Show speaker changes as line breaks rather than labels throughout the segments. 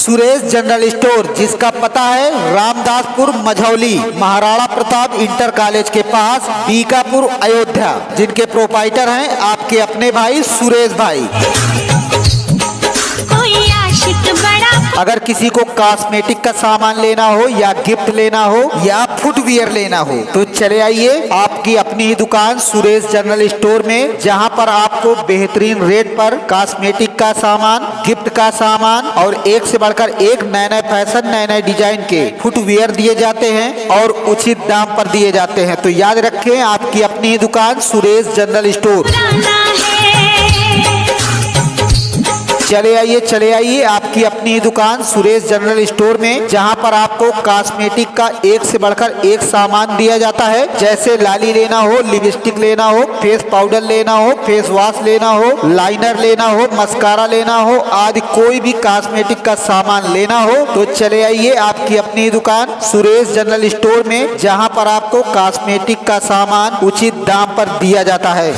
Suresh general store, जिसका पता है रामदासपुर मझौली, महाराणा प्रताप इंटर कॉलेज के पास, बीकापुर, अयोध्या। जिनके प्रोपाइटर हैं आपके अपने भाई सुरेश भाई। अगर किसी को कॉस्मेटिक का सामान लेना हो या गिफ्ट लेना हो या फुटवियर लेना हो तो चले आइए आपकी अपनी ही दुकान सुरेश जनरल स्टोर में, जहां पर आपको बेहतरीन रेट पर कॉस्मेटिक का सामान, गिफ्ट का सामान और एक से बढ़कर एक नए नए फैशन, नए नए डिजाइन के फुटवियर दिए जाते हैं और उचित दाम पर दिए जाते हैं। तो याद रखें आपकी अपनी ही दुकान सुरेश जनरल स्टोर। चले आइए आपकी अपनी दुकान सुरेश जनरल स्टोर में, जहां पर आपको कॉस्मेटिक का एक से बढ़कर एक सामान दिया जाता है। जैसे लाली लेना हो, लिपस्टिक लेना हो, फेस पाउडर लेना हो, फेस वॉश लेना हो, लाइनर लेना हो, मस्कारा लेना हो, आदि कोई भी कॉस्मेटिक का सामान लेना हो तो चले आइए आपकी अपनी दुकान सुरेश जनरल स्टोर में, जहां पर आपको कॉस्मेटिक का सामान उचित दाम पर दिया जाता है।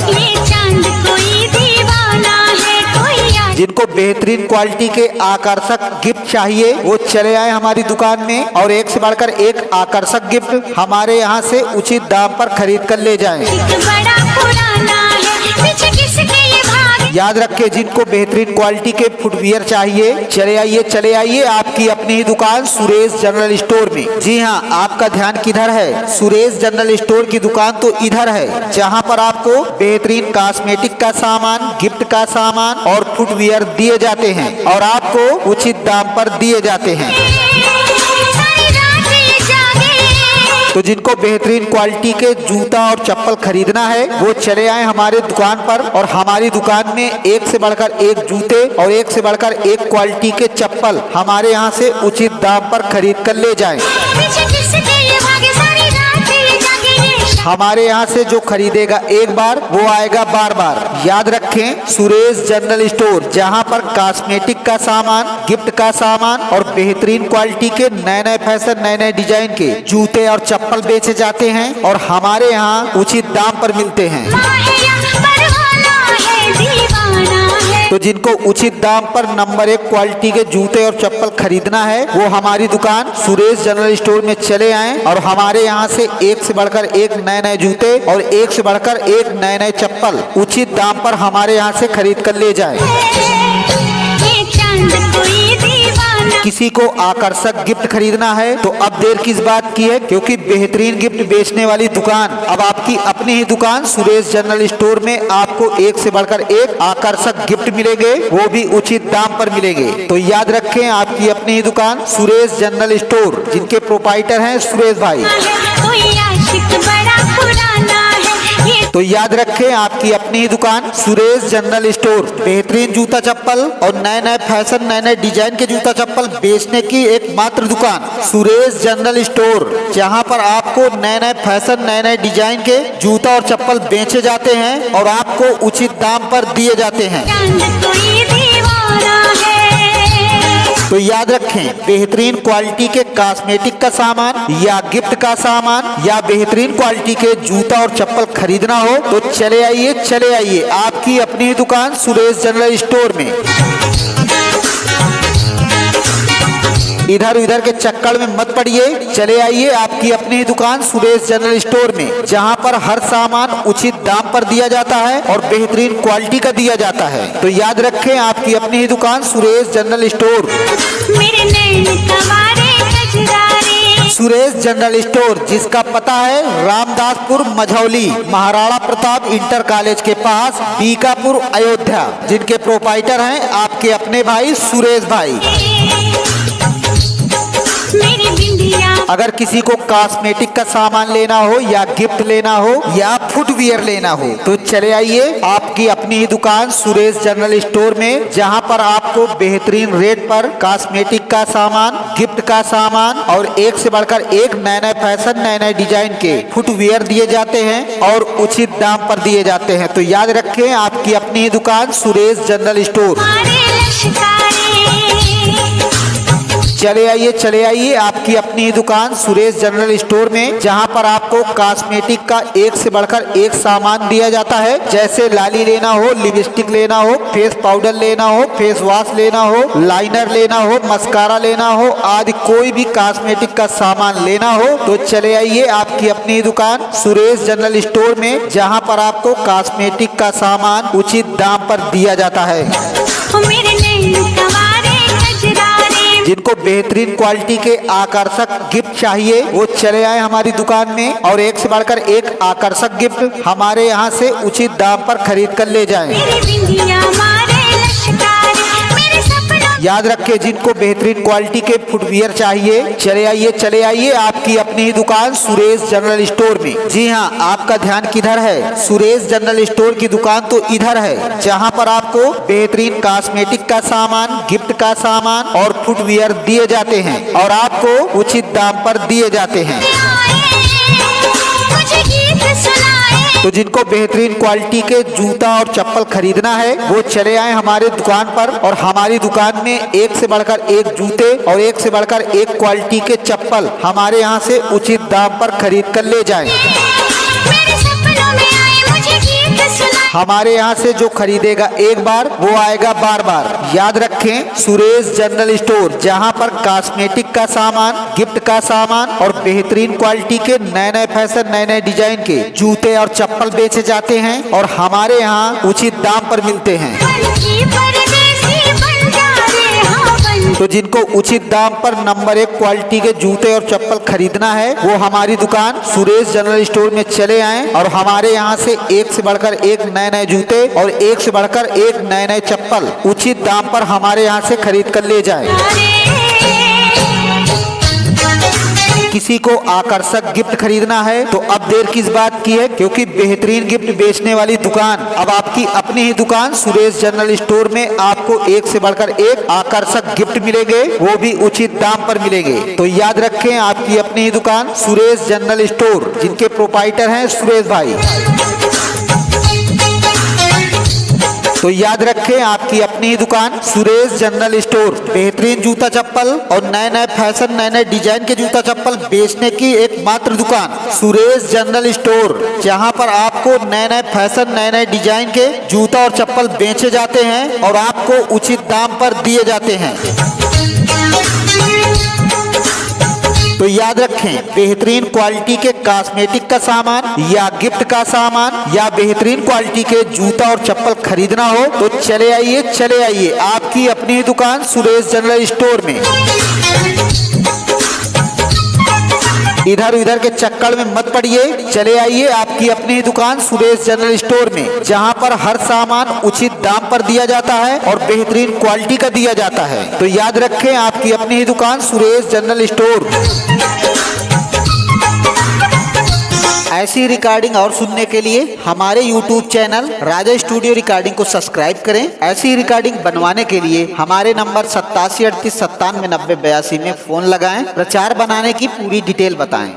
जिनको बेहतरीन क्वालिटी के आकर्षक गिफ्ट चाहिए वो चले आए हमारी दुकान में और एक से बढ़कर एक आकर्षक गिफ्ट हमारे यहाँ से उचित दाम पर खरीद कर ले जाएं। याद रखें जिनको बेहतरीन क्वालिटी के फुटवियर चाहिए चले आइए आपकी अपनी ही दुकान सुरेश जनरल स्टोर में। जी हाँ, आपका ध्यान किधर है? सुरेश जनरल स्टोर की दुकान तो इधर है, जहाँ पर आपको बेहतरीन कॉस्मेटिक का सामान, गिफ्ट का सामान और फुटवियर दिए जाते हैं और आपको उचित दाम पर दिए जाते हैं। तो जिनको बेहतरीन क्वालिटी के जूता और चप्पल खरीदना है वो चले आए हमारे दुकान पर और हमारी दुकान में एक से बढ़कर एक जूते और एक से बढ़कर एक क्वालिटी के चप्पल हमारे यहाँ से उचित दाम पर खरीद कर ले जाएं। हमारे यहाँ से जो खरीदेगा एक बार वो आएगा बार बार। याद रखें सुरेश जनरल स्टोर, जहाँ पर कॉस्मेटिक का सामान, गिफ्ट का सामान और बेहतरीन क्वालिटी के नए नए फैशन, नए नए डिजाइन के जूते और चप्पल बेचे जाते हैं और हमारे यहाँ उचित दाम पर मिलते हैं। तो जिनको उचित दाम पर नंबर 1 क्वालिटी के जूते और चप्पल खरीदना है वो हमारी दुकान सुरेश जनरल स्टोर में चले आएं और हमारे यहाँ से एक से बढ़कर एक नए नए जूते और एक से बढ़कर एक नए नए चप्पल उचित दाम पर हमारे यहाँ से खरीद कर ले जाएं। किसी को आकर्षक गिफ्ट खरीदना है तो अब देर किस बात की है, क्योंकि बेहतरीन गिफ्ट बेचने वाली दुकान अब आपकी अपनी ही दुकान सुरेश जनरल स्टोर में आपको एक से बढ़कर एक आकर्षक गिफ्ट मिलेंगे, वो भी उचित दाम पर मिलेंगे। तो याद रखें आपकी अपनी ही दुकान सुरेश जनरल स्टोर, जिनके प्रोपाइटर हैं सुरेश भाई। तो याद रखें आपकी अपनी ही दुकान सुरेश जनरल स्टोर, बेहतरीन जूता चप्पल और नए नए फैशन, नए नए डिजाइन के जूता चप्पल बेचने की एकमात्र दुकान सुरेश जनरल स्टोर, जहां पर आपको नए नए फैशन, नए नए डिजाइन के जूता और चप्पल बेचे जाते हैं और आपको उचित दाम पर दिए जाते हैं। तो याद रखें बेहतरीन क्वालिटी के कॉस्मेटिक का सामान या गिफ्ट का सामान या बेहतरीन क्वालिटी के जूता और चप्पल खरीदना हो तो चले आइए आपकी अपनी दुकान सुरेश जनरल स्टोर में। इधर उधर के चक्कर में मत पड़िए, चले आइए आपकी अपनी दुकान सुरेश जनरल स्टोर में, जहां पर हर सामान उचित दाम पर दिया जाता है और बेहतरीन क्वालिटी का दिया जाता है। तो याद रखें आपकी अपनी ही दुकान Suresh general store. Suresh general store, जिसका पता है रामदासपुर मझौली, महाराणा प्रताप इंटर कॉलेज के पास, बीकापुर, अयोध्या। जिनके प्रोपाइटर हैं आपके अपने भाई सुरेश भाई। अगर किसी को कॉस्मेटिक का सामान लेना हो या गिफ्ट लेना हो या फुटवियर लेना हो तो चले आइए आपकी अपनी ही दुकान सुरेश जनरल स्टोर में, जहां पर आपको बेहतरीन रेट पर कॉस्मेटिक का सामान, गिफ्ट का सामान और एक से बढ़कर एक नए नए फैशन, नए नए डिजाइन के फुटवियर दिए जाते हैं और उचित दाम पर दिए जाते हैं। तो याद रखें आपकी अपनी ही दुकान सुरेश जनरल स्टोर। चले आइए आपकी अपनी ही दुकान सुरेश जनरल स्टोर में, जहां पर आपको कॉस्मेटिक का एक से बढ़कर एक सामान दिया जाता है। जैसे लाली लेना हो, लिपस्टिक लेना हो, फेस पाउडर लेना हो, फेस वॉश लेना हो, लाइनर लेना हो, मस्कारा लेना हो, आदि कोई भी कॉस्मेटिक का सामान लेना हो तो चले आइए आपकी अपनी ही दुकान सुरेश जनरल स्टोर में, जहां पर आपको कॉस्मेटिक का सामान उचित दाम पर दिया जाता है। जिनको बेहतरीन क्वालिटी के आकर्षक गिफ्ट चाहिए वो चले आए हमारी दुकान में और एक से बढ़कर एक आकर्षक गिफ्ट हमारे यहाँ से उचित दाम पर खरीद कर ले जाएं। याद रखें, जिनको बेहतरीन क्वालिटी के फुटवियर चाहिए चले आइए आपकी अपनी ही दुकान सुरेश जनरल स्टोर में। जी हाँ, आपका ध्यान किधर है? सुरेश जनरल स्टोर की दुकान तो इधर है, जहाँ पर आपको बेहतरीन कॉस्मेटिक का सामान, गिफ्ट का सामान और फुटवियर दिए जाते हैं और आपको उचित दाम पर दिए जाते हैं। तो जिनको बेहतरीन क्वालिटी के जूता और चप्पल खरीदना है वो चले आए हमारे दुकान पर और हमारी दुकान में एक से बढ़कर एक जूते और एक से बढ़कर एक क्वालिटी के चप्पल हमारे यहाँ से उचित दाम पर खरीद कर ले जाएं। हमारे यहाँ से जो खरीदेगा एक बार वो आएगा बार बार। याद रखें, सुरेश जनरल स्टोर, जहाँ पर कॉस्मेटिक का सामान, गिफ्ट का सामान और बेहतरीन क्वालिटी के नए नए फैशन, नए नए डिजाइन के जूते और चप्पल बेचे जाते हैं और हमारे यहाँ उचित दाम पर मिलते हैं। तो जिनको उचित दाम पर नंबर 1 क्वालिटी के जूते और चप्पल खरीदना है वो हमारी दुकान सुरेश जनरल स्टोर में चले आएं और हमारे यहाँ से एक से बढ़कर एक नए नए जूते और एक से बढ़कर एक नए नए चप्पल उचित दाम पर हमारे यहाँ से खरीद कर ले जाएं। किसी को आकर्षक गिफ्ट खरीदना है तो अब देर किस बात की है, क्योंकि बेहतरीन गिफ्ट बेचने वाली दुकान अब आपकी अपनी ही दुकान सुरेश जनरल स्टोर में आपको एक से बढ़कर एक आकर्षक गिफ्ट मिलेंगे, वो भी उचित दाम पर मिलेंगे। तो याद रखें, आपकी अपनी ही दुकान सुरेश जनरल स्टोर, जिनके प्रोपाइटर हैं सुरेश भाई। तो याद रखें, आपकी अपनी ही दुकान सुरेश जनरल स्टोर बेहतरीन जूता चप्पल और नए नए फैशन, नए नए डिजाइन के जूता चप्पल बेचने की एकमात्र दुकान सुरेश जनरल स्टोर, जहां पर आपको नए नए फैशन, नए नए डिजाइन के जूता और चप्पल बेचे जाते हैं और आपको उचित दाम पर दिए जाते हैं। तो याद रखें, बेहतरीन क्वालिटी के कॉस्मेटिक का सामान या गिफ्ट का सामान या बेहतरीन क्वालिटी के जूता और चप्पल खरीदना हो तो चले आइए आपकी अपनी ही दुकान सुरेश जनरल स्टोर में। इधर उधर के चक्कर में मत पड़िए, चले आइए आपकी अपनी ही दुकान सुरेश जनरल स्टोर में, जहां पर हर सामान उचित दाम पर दिया जाता है और बेहतरीन क्वालिटी का दिया जाता है। तो याद रखें, आपकी अपनी ही दुकान सुरेश जनरल स्टोर। ऐसी रिकॉर्डिंग और सुनने के लिए हमारे YouTube चैनल राजा स्टूडियो रिकॉर्डिंग को सब्सक्राइब करें। ऐसी रिकॉर्डिंग बनवाने के लिए हमारे नंबर 8738979082 में फोन लगाएं। प्रचार बनाने की पूरी डिटेल बताएं।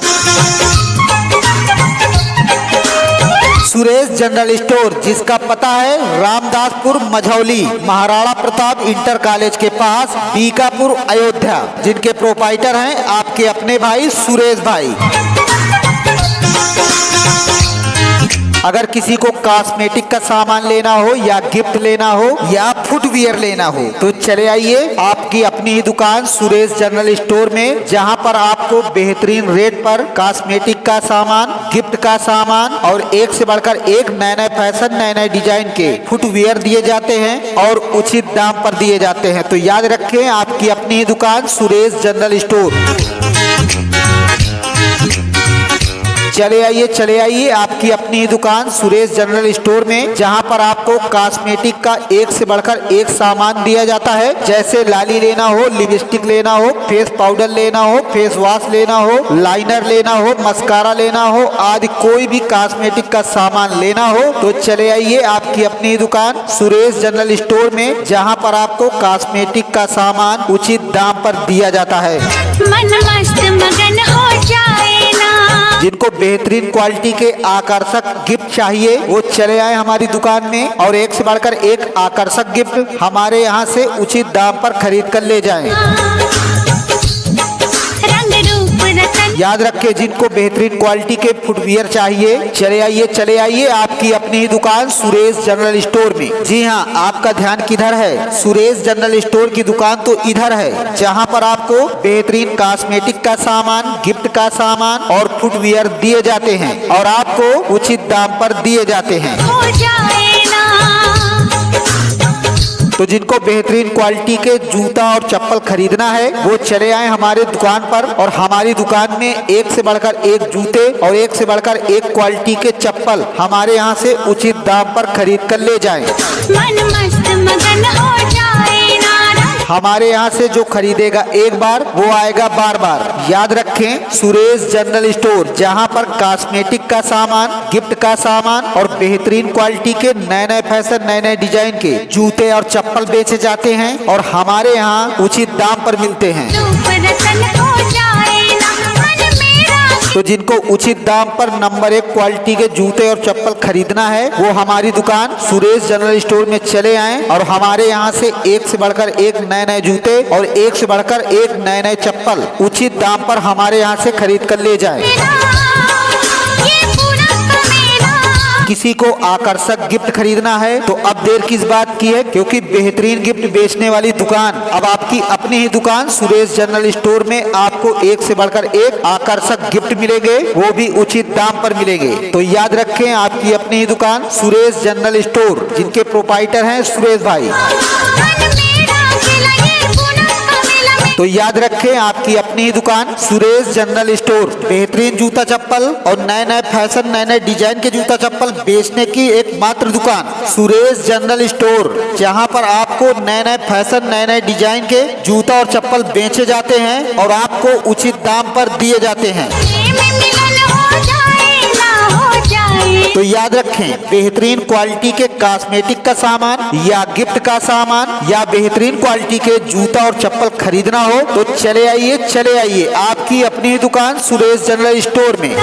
सुरेश जनरल स्टोर, जिसका पता है रामदासपुर मझौली, महाराणा प्रताप इंटर कॉलेज के पास, बीकापुर, अयोध्या, जिनके प्रोपाइटर हैं आपके अपने भाई सुरेश भाई। अगर किसी को कॉस्मेटिक का सामान लेना हो या गिफ्ट लेना हो या फुटवियर लेना हो तो चले आइए आपकी अपनी ही दुकान सुरेश जनरल स्टोर में, जहां पर आपको बेहतरीन रेट पर कॉस्मेटिक का सामान, गिफ्ट का सामान और एक से बढ़कर एक नए नए फैशन, नए नए डिजाइन के फुटवियर दिए जाते हैं और उचित दाम पर दिए जाते हैं। तो याद रखें, आपकी अपनी ही दुकान सुरेश जनरल स्टोर। चले आइए आपकी अपनी ही दुकान सुरेश जनरल स्टोर में, जहां पर आपको कॉस्मेटिक का एक से बढ़कर एक सामान दिया जाता है। जैसे लाली लेना हो, लिपस्टिक लेना हो, फेस पाउडर लेना हो, फेस वॉश लेना हो, लाइनर लेना हो, मस्कारा लेना हो, आदि कोई भी कॉस्मेटिक का सामान लेना हो तो चले आइए आपकी अपनी ही दुकान सुरेश जनरल स्टोर में, जहां पर आपको कॉस्मेटिक का सामान उचित दाम पर दिया जाता है। मन मस्त मगन हो जाए ना। जिनको बेहतरीन क्वालिटी के आकर्षक गिफ्ट चाहिए वो चले आए हमारी दुकान में और एक से बढ़कर एक आकर्षक गिफ्ट हमारे यहाँ से उचित दाम पर खरीद कर ले जाएं। याद रखिए, जिनको बेहतरीन क्वालिटी के फुटवियर चाहिए चले आइए आपकी अपनी ही दुकान सुरेश जनरल स्टोर में। जी हाँ, आपका ध्यान किधर है? सुरेश जनरल स्टोर की दुकान तो इधर है, जहाँ पर आपको बेहतरीन कॉस्मेटिक का सामान, गिफ्ट का सामान और फुटवियर दिए जाते हैं और आपको उचित दाम पर दिए जाते हैं। तो जिनको बेहतरीन क्वालिटी के जूता और चप्पल खरीदना है वो चले आए हमारे दुकान पर और हमारी दुकान में एक से बढ़कर एक जूते और एक से बढ़कर एक क्वालिटी के चप्पल हमारे यहाँ से उचित दाम पर खरीद कर ले जाएं।
मन मस्त मगन हो जाए नारा।
हमारे यहाँ से जो खरीदेगा एक बार वो आएगा बार बार। याद रखें, सुरेश जनरल स्टोर, जहाँ पर कॉस्मेटिक का सामान, गिफ्ट का सामान और बेहतरीन क्वालिटी के नए नए फैशन, नए नए डिजाइन के जूते और चप्पल बेचे जाते हैं और हमारे यहाँ उचित दाम पर मिलते हैं। तो जिनको उचित दाम पर नंबर 1 क्वालिटी के जूते और चप्पल खरीदना है वो हमारी दुकान सुरेश जनरल स्टोर में चले आएं और हमारे यहाँ से एक से बढ़कर एक नए नए जूते और एक से बढ़कर एक नए नए चप्पल उचित दाम पर हमारे यहाँ से खरीद कर ले जाएं। किसी को आकर्षक गिफ्ट खरीदना है तो अब देर किस बात की है, क्योंकि बेहतरीन गिफ्ट बेचने वाली दुकान अब आपकी अपनी ही दुकान सुरेश जनरल स्टोर में आपको एक से बढ़कर एक आकर्षक गिफ्ट मिलेंगे, वो भी उचित दाम पर मिलेंगे। तो याद रखें, आपकी अपनी ही दुकान सुरेश जनरल स्टोर, जिनके प्रोपाइटर हैं सुरेश भाई। तो याद रखें, आपकी अपनी ही दुकान सुरेश जनरल स्टोर बेहतरीन जूता चप्पल और नए नए फैशन, नए नए डिजाइन के जूता चप्पल बेचने की एकमात्र दुकान सुरेश जनरल स्टोर, जहां पर आपको नए नए फैशन, नए नए डिजाइन के जूता और चप्पल बेचे जाते हैं और आपको उचित दाम पर दिए जाते हैं। तो याद रखें, बेहतरीन क्वालिटी के कॉस्मेटिक का सामान या गिफ्ट का सामान या बेहतरीन क्वालिटी के जूता और चप्पल खरीदना हो तो चले आइए आपकी अपनी दुकान सुरेश जनरल स्टोर में।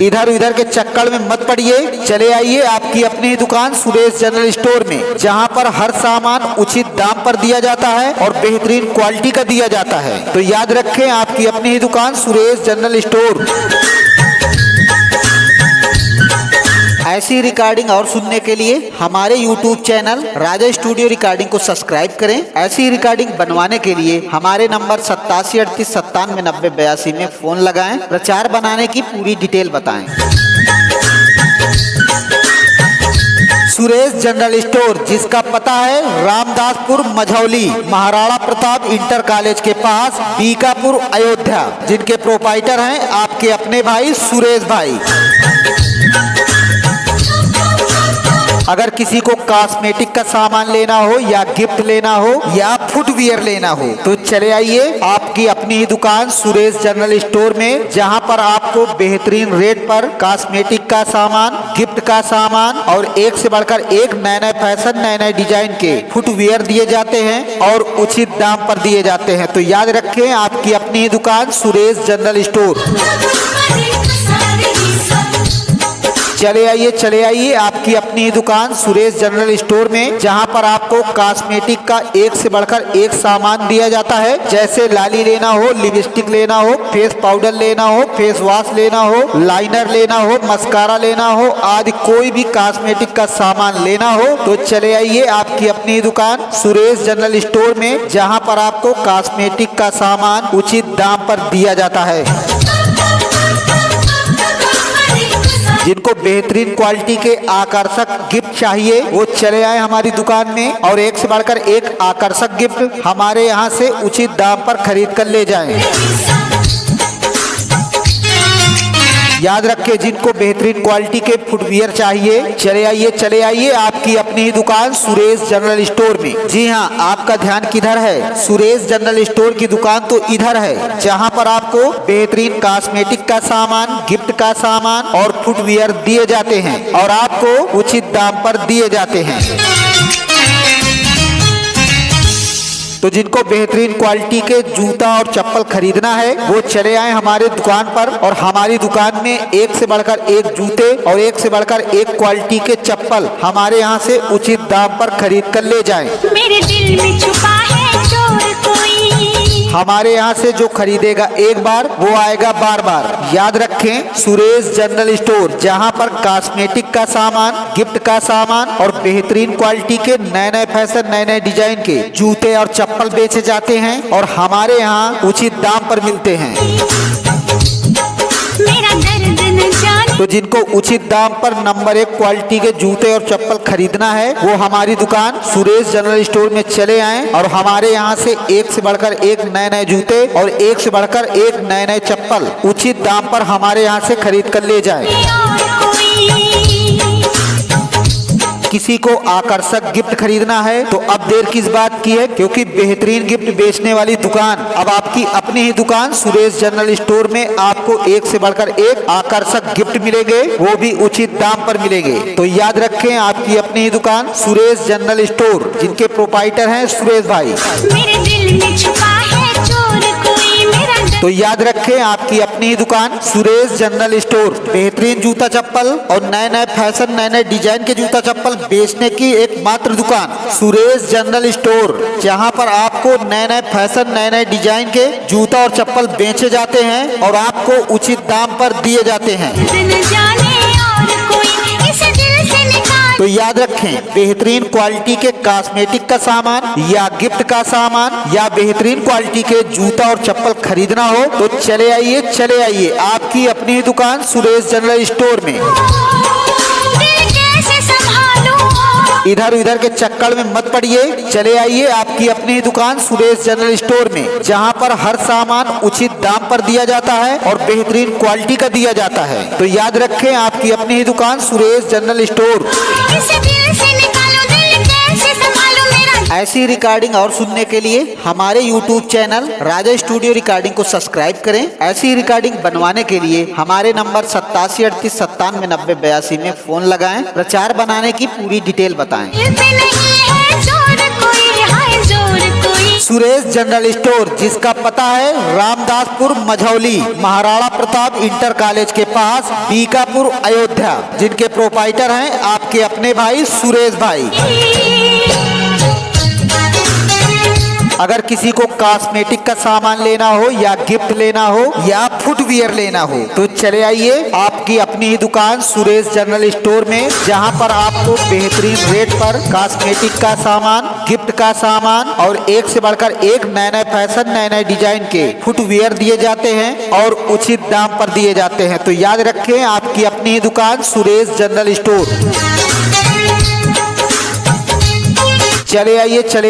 इधर उधर के चक्कर में मत पड़िए, चले आइए आपकी अपनी दुकान सुरेश जनरल स्टोर में, जहां पर हर सामान उचित दाम पर दिया जाता है और बेहतरीन क्वालिटी का दिया जाता है। तो याद रखें, आपकी अपनी ही दुकान सुरेश जनरल स्टोर। ऐसी रिकॉर्डिंग और सुनने के लिए हमारे YouTube चैनल राजा स्टूडियो रिकॉर्डिंग को सब्सक्राइब करें। ऐसी रिकॉर्डिंग बनवाने के लिए हमारे नंबर 8738979082 में फोन लगाएं। प्रचार बनाने की पूरी डिटेल बताएं। सुरेश जनरल स्टोर, जिसका पता है रामदासपुर मझौली, महाराणा प्रताप इंटर कॉलेज के पास, बीकापुर, अयोध्या, जिनके प्रोपाइटर हैं आपके अपने भाई सुरेश भाई। अगर किसी को कॉस्मेटिक का सामान लेना हो या गिफ्ट लेना हो या फुटवियर लेना हो तो चले आइए आपकी अपनी ही दुकान सुरेश जनरल स्टोर में, जहां पर आपको बेहतरीन रेट पर कॉस्मेटिक का सामान, गिफ्ट का सामान और एक से बढ़कर एक नए नए फैशन, नए नए डिजाइन के फुटवियर दिए जाते हैं और उचित दाम पर दिए जाते हैं। तो याद रखें, आपकी अपनी ही दुकान सुरेश जनरल स्टोर। चले आइए आपकी अपनी दुकान सुरेश जनरल स्टोर में, जहां पर आपको कॉस्मेटिक का एक से बढ़कर एक सामान दिया जाता है। जैसे लाली लेना हो, लिपस्टिक लेना हो, फेस पाउडर लेना हो, फेस वॉश लेना हो, लाइनर लेना हो, मस्कारा लेना हो, आदि कोई भी कॉस्मेटिक का सामान लेना हो तो चले आइए आपकी अपनी दुकान सुरेश जनरल स्टोर में, जहां पर आपको कॉस्मेटिक का सामान उचित दाम पर दिया जाता है। जिनको बेहतरीन क्वालिटी के आकर्षक गिफ्ट चाहिए वो चले आए हमारी दुकान में और एक से बढ़कर एक आकर्षक गिफ्ट हमारे यहाँ से उचित दाम पर खरीद कर ले जाएं। याद रखिए, जिनको बेहतरीन क्वालिटी के फुटवियर चाहिए चले आइए आपकी अपनी ही दुकान सुरेश जनरल स्टोर में। जी हाँ, आपका ध्यान किधर है? सुरेश जनरल स्टोर की दुकान तो इधर है, जहाँ पर आपको बेहतरीन कॉस्मेटिक का सामान, गिफ्ट का सामान और फुटवियर दिए जाते हैं और आपको उचित दाम पर दिए जाते हैं। तो जिनको बेहतरीन क्वालिटी के जूता और चप्पल खरीदना है वो चले आए हमारे दुकान पर और हमारी दुकान में एक से बढ़कर एक जूते और एक से बढ़कर एक क्वालिटी के चप्पल हमारे यहाँ से उचित दाम पर खरीद कर ले जाएं।
मेरे दिल में छुपा है चोर कोई।
हमारे यहाँ से जो खरीदेगा एक बार वो आएगा बार बार। याद रखें, सुरेश जनरल स्टोर, जहाँ पर कॉस्मेटिक का सामान, गिफ्ट का सामान और बेहतरीन क्वालिटी के नए नए फैशन, नए नए डिजाइन के जूते और चप्पल बेचे जाते हैं और हमारे यहाँ उचित दाम पर मिलते हैं।
मेरा दर्द न जाने।
तो जिनको उचित दाम पर नंबर 1 क्वालिटी के जूते और चप्पल खरीदना है वो हमारी दुकान सुरेश जनरल स्टोर में चले आएं और हमारे यहाँ से एक से बढ़कर एक नए नए जूते और एक से बढ़कर एक नए नए चप्पल उचित दाम पर हमारे यहाँ से खरीद कर ले जाएं।
और कोई
किसी को आकर्षक गिफ्ट खरीदना है तो अब देर किस बात की है, क्योंकि बेहतरीन गिफ्ट बेचने वाली दुकान अब आपकी अपनी ही दुकान सुरेश जनरल स्टोर में आपको एक से बढ़कर एक आकर्षक गिफ्ट मिलेंगे, वो भी उचित दाम पर मिलेंगे। तो याद रखें, आपकी अपनी ही दुकान सुरेश जनरल स्टोर, जिनके प्रोपाइटर हैं सुरेश भाई।
मेरे दिल में छुपा है चोर कोई, मेरा दर्द।
तो याद रखें, आपकी अपनी ही दुकान सुरेश जनरल स्टोर, बेहतरीन जूता चप्पल और नए नए फैशन, नए नए डिजाइन के जूता चप्पल बेचने की एकमात्र दुकान सुरेश जनरल स्टोर, जहां पर आपको नए नए फैशन, नए नए डिजाइन के जूता और चप्पल बेचे जाते हैं और आपको उचित दाम पर दिए जाते हैं।
न जाने और कोई इसे दिल से निकाल।
तो याद रखें, बेहतरीन क्वालिटी के कॉस्मेटिक का सामान या गिफ्ट का सामान या बेहतरीन क्वालिटी के जूता और चप्पल खरीदना हो तो चले आइए आपकी अपनी ही दुकान सुरेश जनरल स्टोर में।
दिल कैसे संभालूं।
इधर उधर के चक्कर में मत पड़िए, चले आइए आपकी अपनी ही दुकान सुरेश जनरल स्टोर में, जहां पर हर सामान उचित दाम पर दिया जाता है और बेहतरीन क्वालिटी का दिया जाता है। तो याद रखें, आपकी अपनी ही दुकान सुरेश जनरल स्टोर।
इसे दिल से निकालो, दिल कैसे संभालूं मेरा।
ऐसी रिकॉर्डिंग और सुनने के लिए हमारे YouTube चैनल राजा स्टूडियो रिकॉर्डिंग को सब्सक्राइब करें। ऐसी रिकॉर्डिंग बनवाने के लिए हमारे नंबर 8738979082 में फोन लगाएं। प्रचार बनाने की पूरी डिटेल बताएं।
दिल पे नहीं है जोर कोई, हाय जोर कोई।
सुरेश जनरल स्टोर, जिसका पता है रामदासपुर मझौली, महाराणा प्रताप इंटर कॉलेज के पास, बीकापुर, अयोध्या, जिनके प्रोपाइटर हैं आपके अपने भाई सुरेश भाई। अगर किसी को कॉस्मेटिक का सामान लेना हो या गिफ्ट लेना हो या फुटवियर लेना हो तो चले आइए आपकी अपनी ही दुकान सुरेश जनरल स्टोर में, जहां पर आपको बेहतरीन रेट पर कॉस्मेटिक का सामान, गिफ्ट का सामान और एक से बढ़कर एक नए नए फैशन, नए नए डिजाइन के फुटवियर दिए जाते हैं और उचित दाम पर दिए जाते हैं। तो याद रखें, आपकी अपनी ही दुकान सुरेश जनरल स्टोर। चले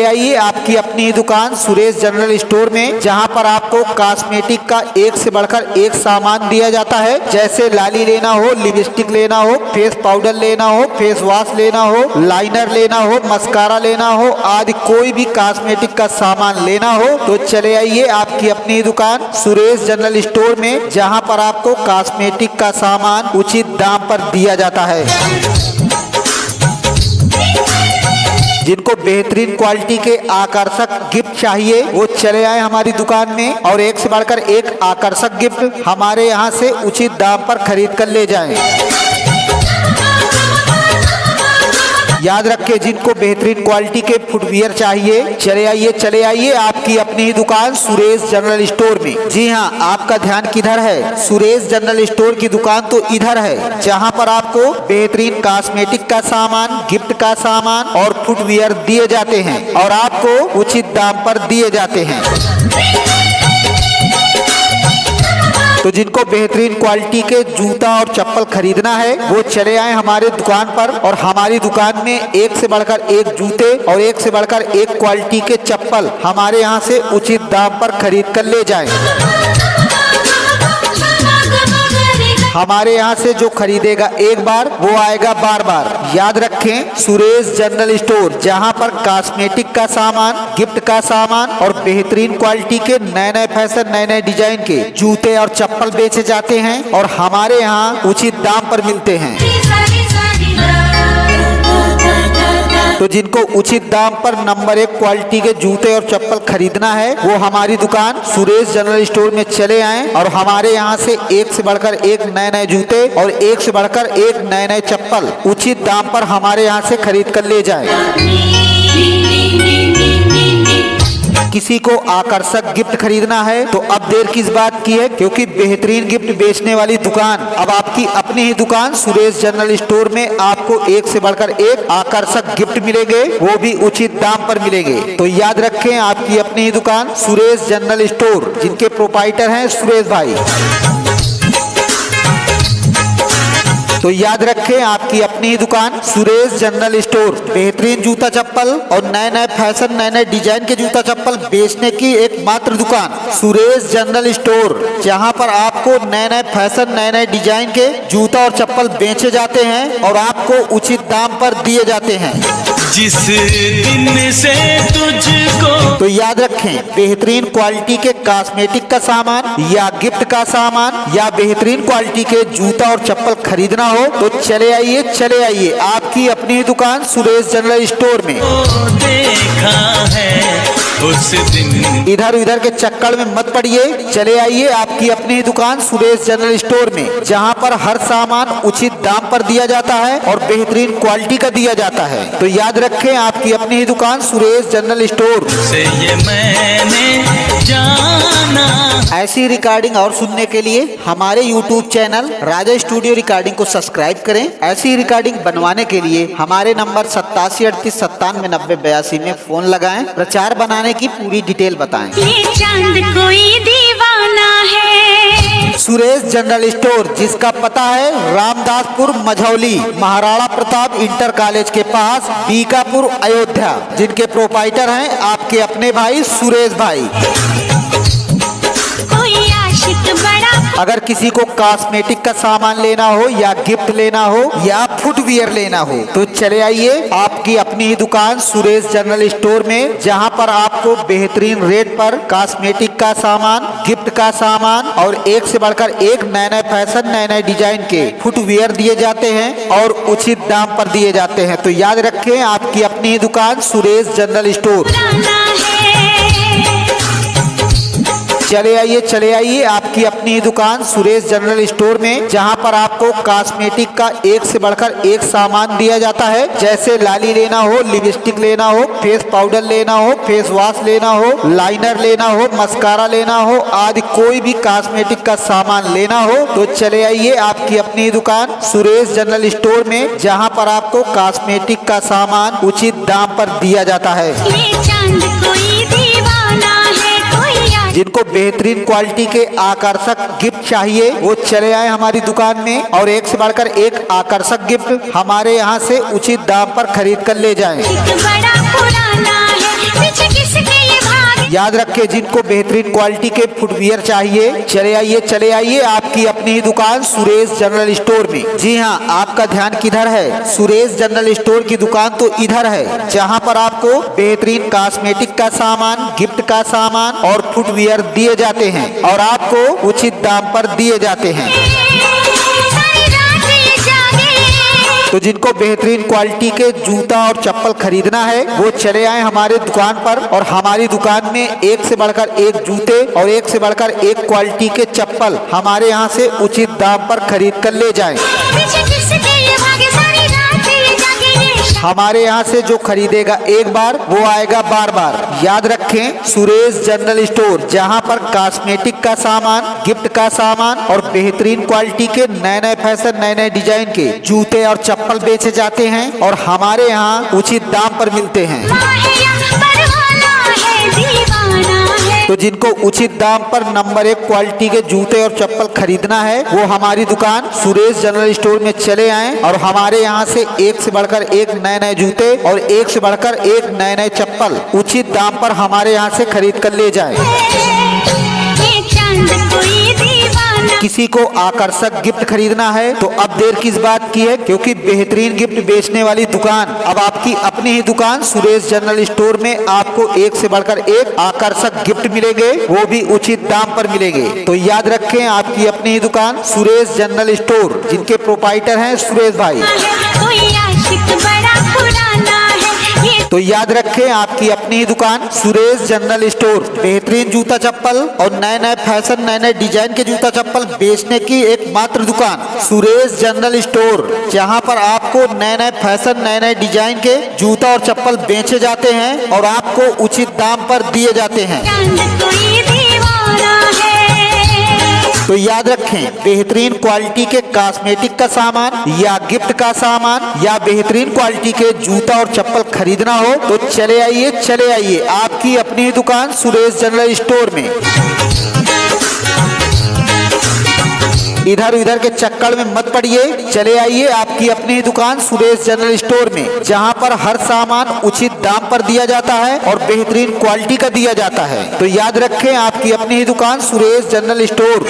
आइए आपकी अपनी दुकान सुरेश जनरल स्टोर में, जहां पर आपको कॉस्मेटिक का एक से बढ़कर एक सामान दिया जाता है। जैसे लाली लेना हो, लिपस्टिक लेना हो, फेस पाउडर लेना हो, फेस वॉश लेना हो, लाइनर लेना हो, मस्कारा लेना हो, आदि कोई भी कॉस्मेटिक का सामान लेना हो तो चले आइए आपकी अपनी दुकान सुरेश जनरल स्टोर में, जहां पर आपको कॉस्मेटिक का सामान उचित दाम पर दिया जाता है। जिनको बेहतरीन क्वालिटी के आकर्षक गिफ्ट चाहिए वो चले आए हमारी दुकान में और एक से बढ़कर एक आकर्षक गिफ्ट हमारे यहाँ से उचित दाम पर खरीद कर ले जाएं। याद रखें, जिनको बेहतरीन क्वालिटी के फुटवियर चाहिए चले आइए आपकी अपनी ही दुकान सुरेश जनरल स्टोर में। जी हाँ, आपका ध्यान किधर है? सुरेश जनरल स्टोर की दुकान तो इधर है, जहाँ पर आपको बेहतरीन कॉस्मेटिक का सामान, गिफ्ट का सामान और फुटवियर दिए जाते हैं और आपको उचित दाम पर दिए जाते हैं। तो जिनको बेहतरीन क्वालिटी के जूता और चप्पल खरीदना है वो चले आए हमारे दुकान पर और हमारी दुकान में एक से बढ़कर एक जूते और एक से बढ़कर एक क्वालिटी के चप्पल हमारे यहाँ से उचित दाम पर खरीद कर ले जाएं। हमारे यहाँ से जो खरीदेगा एक बार वो आएगा बार बार। याद रखें, सुरेश जनरल स्टोर, जहाँ पर कॉस्मेटिक का सामान, गिफ्ट का सामान और बेहतरीन क्वालिटी के नए नए फैशन, नए नए डिजाइन के जूते और चप्पल बेचे जाते हैं और हमारे यहाँ उचित दाम पर मिलते हैं। तो जिनको उचित दाम पर नंबर 1 क्वालिटी के जूते और चप्पल खरीदना है वो हमारी दुकान सुरेश जनरल स्टोर में चले आएं और हमारे यहाँ से एक से बढ़कर एक नए नए जूते और एक से बढ़कर एक नए नए चप्पल उचित दाम पर हमारे यहाँ से खरीद कर ले जाएं। किसी को आकर्षक गिफ्ट खरीदना है तो अब देर किस बात की है, क्योंकि बेहतरीन गिफ्ट बेचने वाली दुकान अब आपकी अपनी ही दुकान सुरेश जनरल स्टोर में आपको एक से बढ़कर एक आकर्षक गिफ्ट मिलेंगे, वो भी उचित दाम पर मिलेंगे। तो याद रखें, आपकी अपनी ही दुकान सुरेश जनरल स्टोर, जिनके प्रोपाइटर हैं सुरेश भाई। तो याद रखें, आपकी अपनी ही दुकान सुरेश जनरल स्टोर बेहतरीन जूता चप्पल और नए नए फैशन, नए नए डिजाइन के जूता चप्पल बेचने की एकमात्र दुकान सुरेश जनरल स्टोर, जहां पर आपको नए नए फैशन, नए नए डिजाइन के जूता और चप्पल बेचे जाते हैं और आपको उचित दाम पर दिए जाते हैं।
जिस दिन से तुझको
तो याद रखें, बेहतरीन क्वालिटी के कॉस्मेटिक का सामान या गिफ्ट का सामान या बेहतरीन क्वालिटी के जूता और चप्पल खरीदना हो तो चले आइए आपकी अपनी ही दुकान सुरेश जनरल स्टोर में।
देखा है उस दिन
इधर उधर के चक्कर में मत पड़िए, चले आइए आपकी अपनी ही दुकान सुरेश जनरल स्टोर में, जहां पर हर सामान उचित दाम पर दिया जाता है और बेहतरीन क्वालिटी का दिया जाता है। तो याद रखें, आपकी अपनी ही दुकान सुरेश जनरल स्टोर
से ये मैंने जाना।
ऐसी रिकॉर्डिंग और सुनने के लिए हमारे YouTube चैनल राजा स्टूडियो रिकॉर्डिंग को सब्सक्राइब करें। ऐसी रिकॉर्डिंग बनवाने के लिए हमारे नंबर 8738979082 में फोन लगाएं। प्रचार बनाने की पूरी डिटेल बताएं।
ये चांद कोई दीवाना है।
सुरेश जनरल स्टोर, जिसका पता है रामदासपुर मझौली, महाराणा प्रताप इंटर कॉलेज के पास, बीकापुर, अयोध्या, जिनके प्रोपाइटर हैं आपके अपने भाई सुरेश भाई।
कोई आशिक बड़ा
अगर किसी को कॉस्मेटिक का सामान लेना हो या गिफ्ट लेना हो या फुटवियर लेना हो तो चले आइए आपकी अपनी ही दुकान सुरेश जनरल स्टोर में, जहां पर आपको बेहतरीन रेट पर कॉस्मेटिक का सामान, गिफ्ट का सामान और एक से बढ़कर एक नए नए फैशन, नए नए डिजाइन के फुटवियर दिए जाते हैं और उचित दाम पर दिए जाते हैं। तो याद रखें, आपकी अपनी ही दुकान सुरेश जनरल स्टोर।
पुराना है।
चले आइए आपकी अपनी ही दुकान सुरेश जनरल स्टोर में, जहां पर आपको कॉस्मेटिक का एक से बढ़कर एक सामान दिया जाता है। जैसे लाली लेना हो, लिपस्टिक लेना हो, फेस पाउडर लेना हो, फेस वॉश लेना हो, लाइनर लेना हो, मस्कारा लेना हो, आदि कोई भी कॉस्मेटिक का सामान लेना हो तो चले आइए आपकी अपनी ही दुकान सुरेश जनरल स्टोर में, जहां पर आपको कॉस्मेटिक का सामान उचित दाम पर दिया जाता है।
ये चांद कोई दीवाना है। कोई
जिनको बेहतरीन क्वालिटी के आकर्षक गिफ्ट चाहिए वो चले आए हमारी दुकान में और एक से बढ़कर एक आकर्षक गिफ्ट हमारे यहाँ से उचित दाम पर खरीद कर ले जाएं।
बड़ा पुराना है। पीछे किसके ये भाग।
याद रखें, जिनको बेहतरीन क्वालिटी के फुटवियर चाहिए चले आइए आपकी अपनी ही दुकान सुरेश जनरल स्टोर में। जी हाँ, आपका ध्यान किधर है? सुरेश जनरल स्टोर की दुकान तो इधर है, जहाँ पर आपको बेहतरीन कॉस्मेटिक का सामान, गिफ्ट का सामान और फुटवियर दिए जाते हैं और आपको उचित दाम पर दिए जाते हैं।
सारी रात ये जागे।
तो जिनको बेहतरीन क्वालिटी के जूता और चप्पल खरीदना है वो चले आए हमारे दुकान पर और हमारी दुकान में एक से बढ़कर एक जूते और एक से बढ़कर एक क्वालिटी के चप्पल हमारे यहाँ से उचित दाम पर खरीद कर ले जाएं।
पीछे किसके ये भागे। सारी रात ये जागे। ये
हमारे यहाँ से जो खरीदेगा एक बार वो आएगा बार बार। याद रखें, सुरेश जनरल स्टोर, जहाँ पर कॉस्मेटिक का सामान, गिफ्ट का सामान और बेहतरीन क्वालिटी के नए नए फैशन, नए नए डिजाइन के जूते और चप्पल बेचे जाते हैं और हमारे यहाँ उचित दाम पर मिलते हैं।
माहिया परवाना है। दीवाना है।
तो जिनको उचित दाम पर नंबर 1 क्वालिटी के जूते और चप्पल खरीदना है वो हमारी दुकान सुरेश जनरल स्टोर में चले आएं और हमारे यहाँ से एक से बढ़कर एक नए नए जूते और एक से बढ़कर एक नए नए चप्पल उचित दाम पर हमारे यहाँ से खरीद कर ले जाएं।
ये चांद कोई दीवाना।
किसी को आकर्षक गिफ्ट खरीदना है तो अब देर किस बात की है, क्योंकि बेहतरीन गिफ्ट बेचने वाली दुकान अब आपकी अपनी ही दुकान सुरेश जनरल स्टोर में आपको एक से बढ़कर एक आकर्षक गिफ्ट मिलेंगे, वो भी उचित दाम पर मिलेंगे। तो याद रखें, आपकी अपनी ही दुकान सुरेश जनरल स्टोर, जिनके प्रोपाइटर हैं सुरेश भाई।
कोई आशिक बड़ा पुराना है। ये
तो याद रखें, आपकी अपनी ही दुकान सुरेश जनरल स्टोर बेहतरीन जूता चप्पल और नए नए फैशन, नए नए डिजाइन के जूता चप्पल बेचने की एकमात्र दुकान सुरेश जनरल स्टोर, जहां पर आपको नए नए फैशन, नए नए डिजाइन के जूता और चप्पल बेचे जाते हैं और आपको उचित दाम पर दिए जाते हैं।
चांद कोई दीवाना है।
तो याद रखें, बेहतरीन क्वालिटी के कॉस्मेटिक का सामान या गिफ्ट का सामान या बेहतरीन क्वालिटी के जूता और चप्पल खरीदना हो तो चले आइए आपकी अपनी दुकान सुरेश जनरल स्टोर में। इधर उधर के चक्कर में मत पड़िए, चले आइए आपकी अपनी दुकान सुरेश जनरल स्टोर में, जहां पर हर सामान उचित दाम पर दिया जाता है और बेहतरीन क्वालिटी का दिया जाता है। तो याद रखें, आपकी अपनी ही दुकान सुरेश जनरल स्टोर।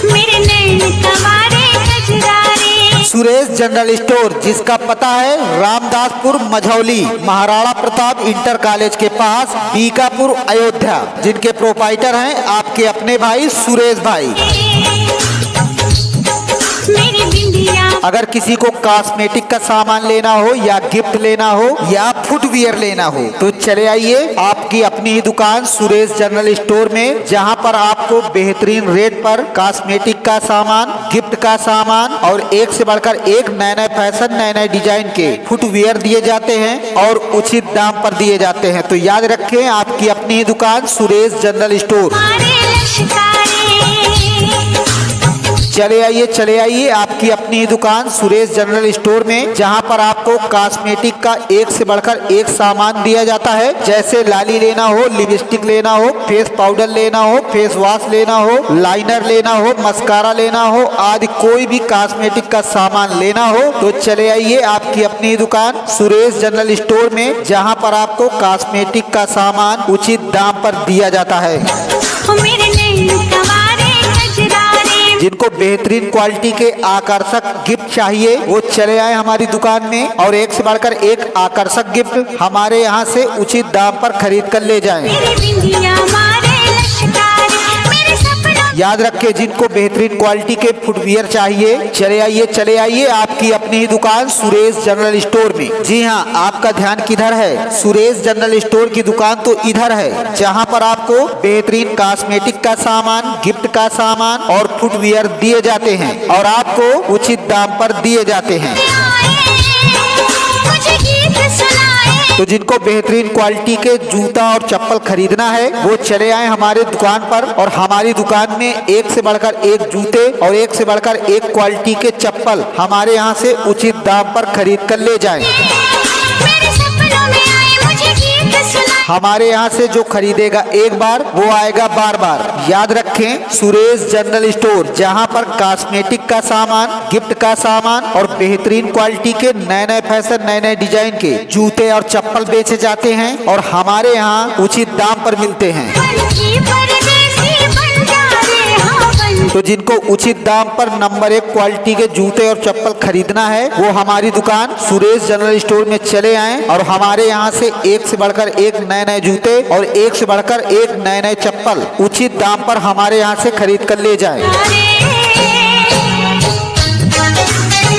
मेरे नैन कवारे कजरारे।
सुरेश जनरल स्टोर, जिसका पता है रामदासपुर मझौली, महाराणा प्रताप इंटर कॉलेज के पास, बीकापुर, अयोध्या, जिनके प्रोपाइटर हैं आपके अपने भाई सुरेश भाई।
मेरी बिंदिया।
अगर किसी को कॉस्मेटिक का सामान लेना हो या गिफ्ट लेना हो या फुटवियर लेना हो तो चले आइए आपकी अपनी ही दुकान सुरेश जनरल स्टोर में, जहां पर आपको बेहतरीन रेट पर कॉस्मेटिक का सामान, गिफ्ट का सामान और एक से बढ़कर एक नए नए फैशन, नए नए डिजाइन के फुटवियर दिए जाते हैं और उचित दाम पर दिए जाते हैं। तो याद रखें, आपकी अपनी ही दुकान सुरेश जनरल स्टोर।
मारे लश्कारे।
चले आइए आपकी अपनी ही दुकान सुरेश जनरल स्टोर में, जहां पर आपको कॉस्मेटिक का एक से बढ़कर एक सामान दिया जाता है। जैसे लाली लेना हो, लिपस्टिक लेना हो, फेस पाउडर लेना हो, फेस वॉश लेना हो, लाइनर लेना हो, मस्कारा लेना हो, आदि कोई भी कॉस्मेटिक का सामान लेना हो तो चले आइए आपकी अपनी ही दुकान सुरेश जनरल स्टोर में, जहां पर आपको कॉस्मेटिक का सामान उचित दाम पर दिया जाता है।
मेरे नैन कवारे कजरारे।
जिनको बेहतरीन क्वालिटी के आकर्षक गिफ्ट चाहिए वो चले आए हमारी दुकान में और एक से बढ़कर एक आकर्षक गिफ्ट हमारे यहाँ से उचित दाम पर खरीद कर ले जाएं।
मेरी बिंदिया मारे लश्कारे। मेरे सपनों।
याद रखें, जिनको बेहतरीन क्वालिटी के फुटवियर चाहिए चले आइए आपकी अपनी ही दुकान सुरेश जनरल स्टोर में। जी हाँ, आपका ध्यान किधर है? सुरेश जनरल स्टोर की दुकान तो इधर है, जहाँ पर आपको बेहतरीन कॉस्मेटिक का सामान, गिफ्ट का सामान और फुटवियर दिए जाते हैं और आपको उचित दाम पर दिए जाते हैं।
मुझे गीत सुनाए।
तो जिनको बेहतरीन क्वालिटी के जूता और चप्पल खरीदना है वो चले आए हमारे दुकान पर और हमारी दुकान में एक से बढ़कर एक जूते और एक से बढ़कर एक क्वालिटी के चप्पल हमारे यहाँ से उचित दाम पर खरीद कर ले जाएं।
मेरे सपनों में आए मुझे गीत सुनाए।
हमारे यहाँ से जो खरीदेगा एक बार वो आएगा बार बार। याद रखें, सुरेश जनरल स्टोर, जहाँ पर कॉस्मेटिक का सामान, गिफ्ट का सामान और बेहतरीन क्वालिटी के नए नए फैशन, नए नए डिजाइन के जूते और चप्पल बेचे जाते हैं और हमारे यहाँ उचित दाम पर मिलते हैं।
बनकी परदेसी बंजारे। हाँ बन।
तो जिनको उचित दाम पर नंबर 1 क्वालिटी के जूते और चप्पल खरीदना है वो हमारी दुकान सुरेश जनरल स्टोर में चले आएं और हमारे यहाँ से एक से बढ़कर एक नए नए जूते और एक से बढ़कर एक नए नए चप्पल उचित दाम पर हमारे यहाँ से खरीद कर ले जाएं।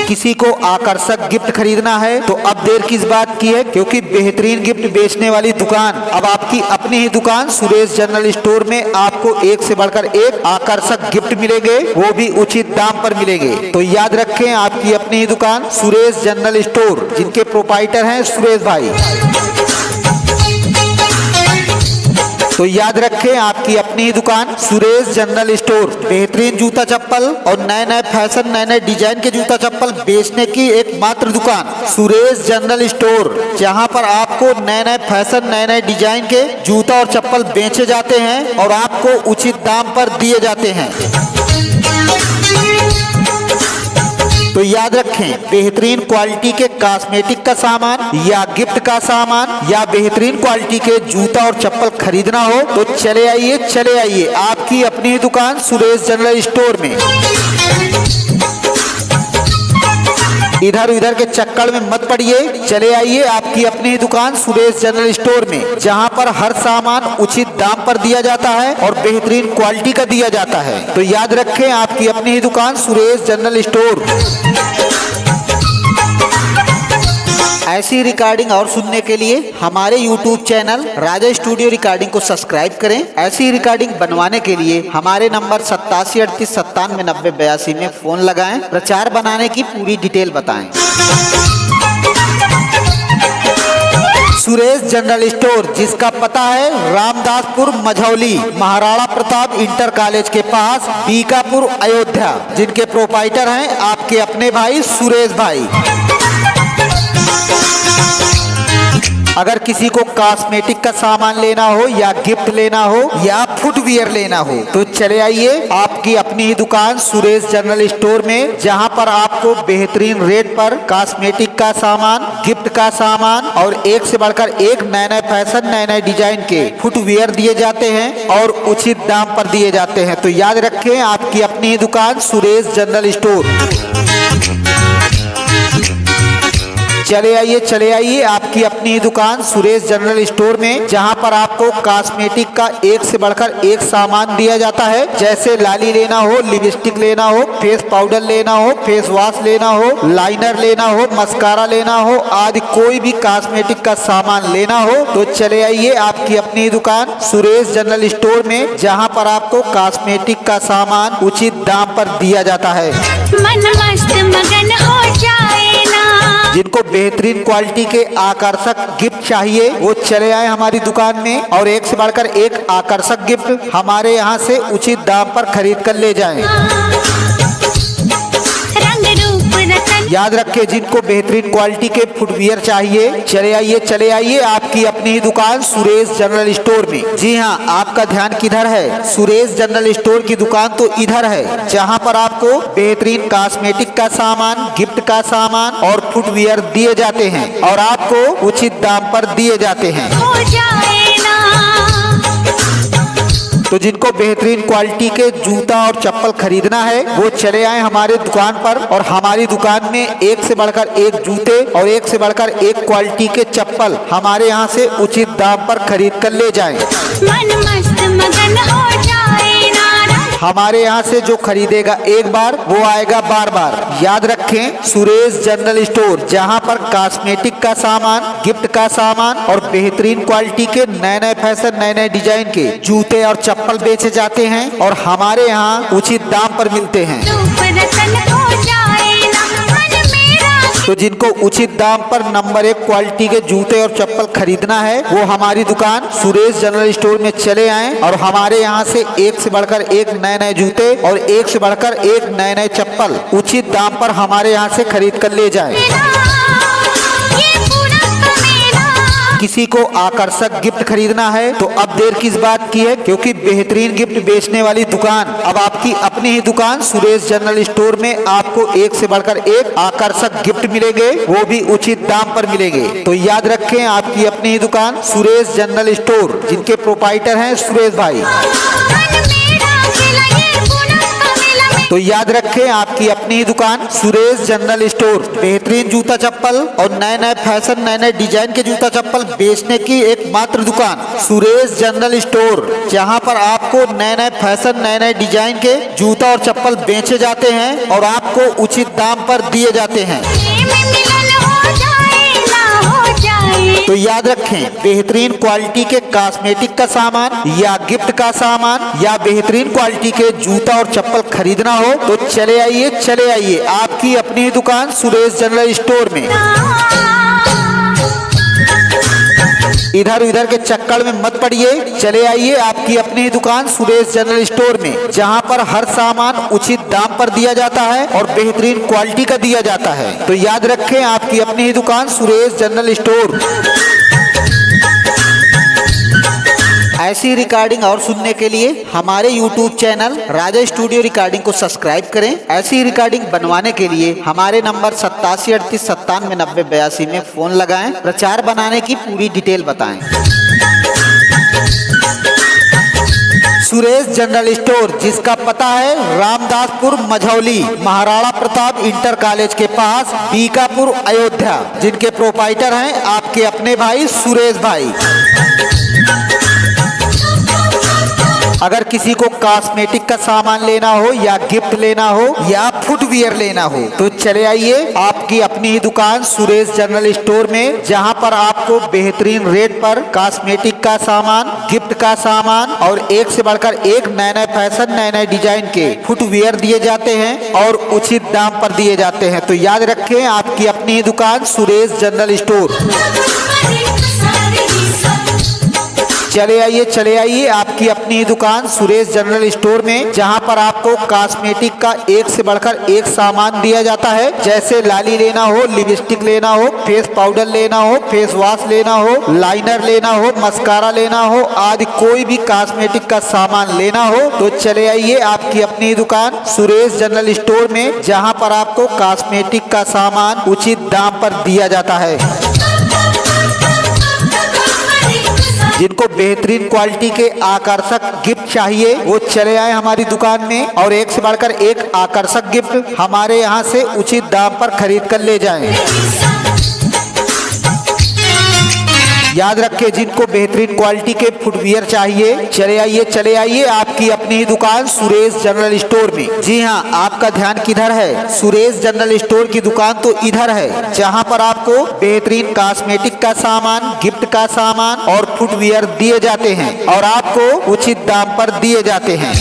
किसी को आकर्षक गिफ्ट खरीदना है तो अब देर किस बात की है, क्योंकि बेहतरीन गिफ्ट बेचने वाली दुकान अब आपकी अपनी ही दुकान सुरेश जनरल स्टोर में आपको एक से बढ़कर एक आकर्षक गिफ्ट मिलेंगे, वो भी उचित दाम पर मिलेंगे। तो याद रखें, आपकी अपनी ही दुकान सुरेश जनरल स्टोर, जिनके प्रोपाइटर हैं सुरेश भाई। तो याद रखें, आपकी अपनी ही दुकान सुरेश जनरल स्टोर बेहतरीन जूता चप्पल और नए नए फैशन, नए नए डिजाइन के जूता चप्पल बेचने की एकमात्र दुकान सुरेश जनरल स्टोर, जहां पर आपको नए नए फैशन, नए नए डिजाइन के जूता और चप्पल बेचे जाते हैं और आपको उचित दाम पर दिए जाते हैं। तो याद रखें, बेहतरीन क्वालिटी के कॉस्मेटिक का सामान या गिफ्ट का सामान या बेहतरीन क्वालिटी के जूता और चप्पल खरीदना हो तो चले आइए आपकी अपनी दुकान सुरेश जनरल स्टोर में। इधर उधर के चक्कर में मत पड़िए, चले आइए आपकी अपनी दुकान सुरेश जनरल स्टोर में, जहां पर हर सामान उचित दाम पर दिया जाता है और बेहतरीन क्वालिटी का दिया जाता है। तो याद रखें, आपकी अपनी दुकान सुरेश जनरल स्टोर। ऐसी रिकॉर्डिंग और सुनने के लिए हमारे YouTube चैनल राजा स्टूडियो रिकॉर्डिंग को सब्सक्राइब करें। ऐसी रिकॉर्डिंग बनवाने के लिए हमारे नंबर 8738979082 में फोन लगाएं। प्रचार बनाने की पूरी डिटेल बताएं। सुरेश जनरल स्टोर, जिसका पता है रामदासपुर मझौली, महाराणा प्रताप इंटर कॉलेज के पास, बीकापुर, अयोध्या, जिनके प्रोपाइटर हैं आपके अपने भाई सुरेश भाई। अगर किसी को कॉस्मेटिक का सामान लेना हो या गिफ्ट लेना हो या फुटवियर लेना हो तो चले आइए आपकी अपनी ही दुकान सुरेश जनरल स्टोर में, जहां पर आपको बेहतरीन रेट पर कॉस्मेटिक का सामान, गिफ्ट का सामान और एक से बढ़कर एक नए नए फैशन, नए नए डिजाइन के फुटवियर दिए जाते हैं और उचित दाम पर दिए जाते हैं। तो याद रखें आपकी अपनी ही दुकान सुरेश जनरल स्टोर। चले आइए आपकी अपनी दुकान सुरेश जनरल स्टोर में, जहां पर आपको कॉस्मेटिक का एक से बढ़कर एक सामान दिया जाता है। जैसे लाली लेना हो, लिपस्टिक लेना हो, फेस पाउडर लेना हो, फेस वॉश लेना हो, लाइनर लेना हो, मस्कारा लेना हो, आदि कोई भी कॉस्मेटिक का सामान लेना हो तो चले आइए आपकी अपनी दुकान सुरेश जनरल स्टोर में, जहां पर आपको कॉस्मेटिक का सामान उचित दाम पर दिया जाता है।
मन मस्त मगन हो जाए ना।
जिनको बेहतरीन क्वालिटी के आकर्षक गिफ्ट चाहिए वो चले आए हमारी दुकान में और एक से बढ़कर एक आकर्षक गिफ्ट हमारे यहाँ से उचित दाम पर खरीद कर ले जाएं।
रंग रूप रतन
याद रखें, जिनको बेहतरीन क्वालिटी के फुटवियर चाहिए चले आइए आपकी अपनी ही दुकान सुरेश जनरल स्टोर में। जी हाँ, आपका ध्यान किधर है? सुरेश जनरल स्टोर की दुकान तो इधर है, जहाँ पर आपको बेहतरीन कॉस्मेटिक का सामान, गिफ्ट का सामान और फुटवियर दिए जाते हैं और आपको उचित दाम पर दिए जाते हैं।
हो जाए ना।
तो जिनको बेहतरीन क्वालिटी के जूता और चप्पल खरीदना है वो चले आए हमारे दुकान पर और हमारी दुकान में एक से बढ़कर एक जूते और एक से बढ़कर एक क्वालिटी के चप्पल हमारे यहाँ से उचित दाम पर खरीद कर ले जाएं।
मन मस्त मगन हो जाए ना।
हमारे यहाँ से जो खरीदेगा एक बार वो आएगा बार बार। याद रखें, सुरेश जनरल स्टोर, जहाँ पर कॉस्मेटिक का सामान, गिफ्ट का सामान और बेहतरीन क्वालिटी के नए नए फैशन, नए नए डिजाइन के जूते और चप्पल बेचे जाते हैं और हमारे यहाँ उचित दाम पर मिलते हैं।
रूप रतन हो जाए ना। मन मेरा
तो जिनको उचित दाम पर नंबर 1 क्वालिटी के जूते और चप्पल खरीदना है वो हमारी दुकान सुरेश जनरल स्टोर में चले आएं और हमारे यहाँ से एक से बढ़कर एक नए नए जूते और एक से बढ़कर एक नए नए चप्पल उचित दाम पर हमारे यहाँ से खरीद कर ले जाएं।
ये पूरा मेरा।
किसी को आकर्षक गिफ्ट खरीदना है तो अब देर किस बात की है, क्योंकि बेहतरीन गिफ्ट बेचने वाली दुकान अब आपकी अपनी ही दुकान सुरेश जनरल स्टोर में आपको एक से बढ़कर एक आकर्षक गिफ्ट मिलेंगे, वो भी उचित दाम पर मिलेंगे। तो याद रखें आपकी अपनी ही दुकान सुरेश जनरल स्टोर, जिनके प्रोपाइटर हैं सुरेश भाई।
मन मेरा खिला ये पूरा मेला में।
तो याद रखें आपकी अपनी ही दुकान सुरेश जनरल स्टोर, बेहतरीन जूता चप्पल और नए नए फैशन, नए नए डिजाइन के जूता चप्पल बेचने की एकमात्र दुकान सुरेश जनरल स्टोर, जहां पर आपको नए नए फैशन, नए नए डिजाइन के जूता और चप्पल बेचे जाते हैं और आपको उचित दाम पर दिए जाते हैं।
में मिलन हो जाए ना हो जाए।
तो याद रखें, बेहतरीन क्वालिटी के कॉस्मेटिक का सामान या गिफ्ट का सामान या बेहतरीन क्वालिटी के जूता और चप्पल खरीदना हो तो चले आइए आपकी अपनी ही दुकान सुरेश जनरल स्टोर में। इधर उधर के चक्कर में मत पड़िए, चले आइए आपकी अपनी ही दुकान सुरेश जनरल स्टोर में, जहां पर हर सामान उचित दाम पर दिया जाता है और बेहतरीन क्वालिटी का दिया जाता है। तो याद रखें आपकी अपनी ही दुकान सुरेश जनरल स्टोर। ऐसी रिकॉर्डिंग और सुनने के लिए हमारे YouTube चैनल राजा स्टूडियो रिकॉर्डिंग को सब्सक्राइब करें। ऐसी रिकॉर्डिंग बनवाने के लिए हमारे नंबर 8738979082 में फोन लगाएं। प्रचार बनाने की पूरी डिटेल बताएं। सुरेश जनरल स्टोर, जिसका पता है रामदासपुर मझौली, महाराणा प्रताप इंटर कॉलेज के पास, बीकापुर, अयोध्या, जिनके प्रोपाइटर हैं आपके अपने भाई सुरेश भाई। अगर किसी को कॉस्मेटिक का सामान लेना हो या गिफ्ट लेना हो या फुटवियर लेना हो तो चले आइए आपकी अपनी ही दुकान सुरेश जनरल स्टोर में, जहां पर आपको बेहतरीन रेट पर कॉस्मेटिक का सामान, गिफ्ट का सामान और एक से बढ़कर एक नए नए फैशन, नए नए डिजाइन के फुटवियर दिए जाते हैं और उचित दाम पर दिए जाते हैं। तो याद रखें आपकी अपनी ही दुकान सुरेश जनरल स्टोर। चले आइए आपकी अपनी ही दुकान सुरेश जनरल स्टोर में, जहां पर आपको कॉस्मेटिक का एक से बढ़कर एक सामान दिया जाता है। जैसे लाली लेना हो, लिपस्टिक लेना हो, फेस पाउडर लेना हो, फेस वॉश लेना हो, लाइनर लेना हो, मस्कारा लेना हो, आदि कोई भी कॉस्मेटिक का सामान लेना हो तो चले आइए आपकी अपनी ही दुकान सुरेश जनरल स्टोर में, जहां पर आपको कॉस्मेटिक का सामान उचित दाम पर दिया जाता है। जिनको बेहतरीन क्वालिटी के आकर्षक गिफ्ट चाहिए वो चले आए हमारी दुकान में और एक से बढ़कर एक आकर्षक गिफ्ट हमारे यहाँ से उचित दाम पर खरीद कर ले जाएं। याद रखें जिनको बेहतरीन क्वालिटी के फुटवियर चाहिए चले आइए आपकी अपनी ही दुकान सुरेश जनरल स्टोर में। जी हाँ, आपका ध्यान किधर है? सुरेश जनरल स्टोर की दुकान तो इधर है, जहाँ पर आपको बेहतरीन कॉस्मेटिक का सामान, गिफ्ट का सामान और फुटवियर दिए जाते हैं और आपको उचित दाम पर दिए जाते हैं।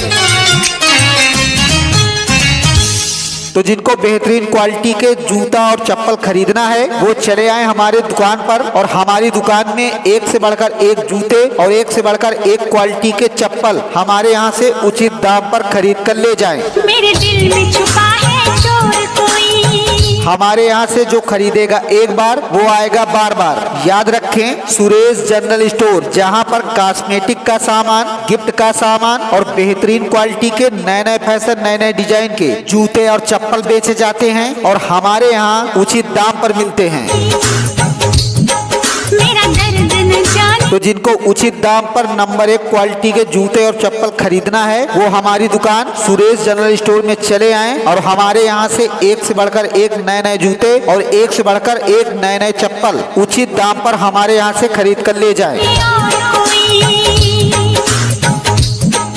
तो जिनको बेहतरीन क्वालिटी के जूता और चप्पल खरीदना है वो चले आए हमारे दुकान पर और हमारी दुकान में एक से बढ़कर एक जूते और एक से बढ़कर एक क्वालिटी के चप्पल हमारे यहाँ से उचित दाम पर खरीद कर ले जाएं।
मेरे दिल में छुपा है चोर कोई।
हमारे यहाँ से जो खरीदेगा एक बार वो आएगा बार बार। याद रखें सुरेश जनरल स्टोर, जहाँ पर कॉस्मेटिक का सामान, गिफ्ट का सामान और बेहतरीन क्वालिटी के नए नए फैशन, नए नए डिजाइन के जूते और चप्पल बेचे जाते हैं और हमारे यहाँ उचित दाम पर मिलते हैं।
मेरा दर्द न जाने।
तो जिनको उचित दाम पर नंबर 1 क्वालिटी के जूते और चप्पल खरीदना है वो हमारी दुकान सुरेश जनरल स्टोर में चले आएं और हमारे यहाँ से एक से बढ़कर एक नए नए जूते और एक से बढ़कर एक नए नए चप्पल उचित दाम पर हमारे यहाँ से खरीद कर ले जाएं।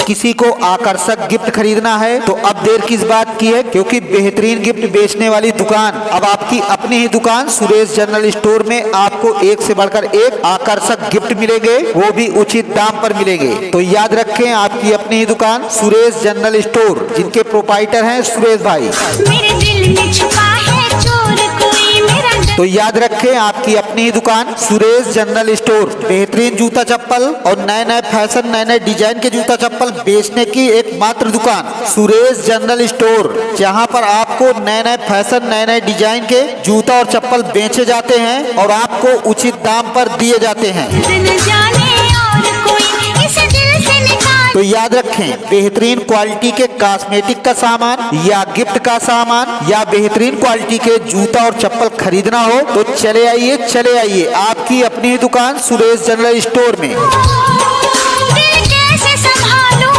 किसी को आकर्षक गिफ्ट खरीदना है तो अब देर किस बात की है, क्योंकि बेहतरीन गिफ्ट बेचने वाली दुकान अब आपकी अपनी ही दुकान सुरेश जनरल स्टोर में आपको एक से बढ़कर एक आकर्षक गिफ्ट मिलेंगे, वो भी उचित दाम पर मिलेंगे। तो याद रखें आपकी अपनी ही दुकान सुरेश जनरल स्टोर, जिनके प्रोपाइटर हैं सुरेश भाई।
मेरे दिल में छुपा है चोर कोई। मेरा
तो याद रखें आपकी अपनी ही दुकान सुरेश जनरल स्टोर, बेहतरीन जूता चप्पल और नए नए फैशन, नए नए डिजाइन के जूता चप्पल बेचने की एकमात्र दुकान सुरेश जनरल स्टोर, जहां पर आपको नए नए फैशन, नए नए डिजाइन के जूता और चप्पल बेचे जाते हैं और आपको उचित दाम पर दिए जाते हैं।
न जाने और कोई इसे दिल से निकाल।
तो याद रखें बेहतरीन क्वालिटी के कॉस्मेटिक का सामान या गिफ्ट का सामान या बेहतरीन क्वालिटी के जूता और चप्पल खरीदना हो तो चले आइए आपकी अपनी दुकान सुरेश जनरल स्टोर में।
दिल कैसे संभालूं?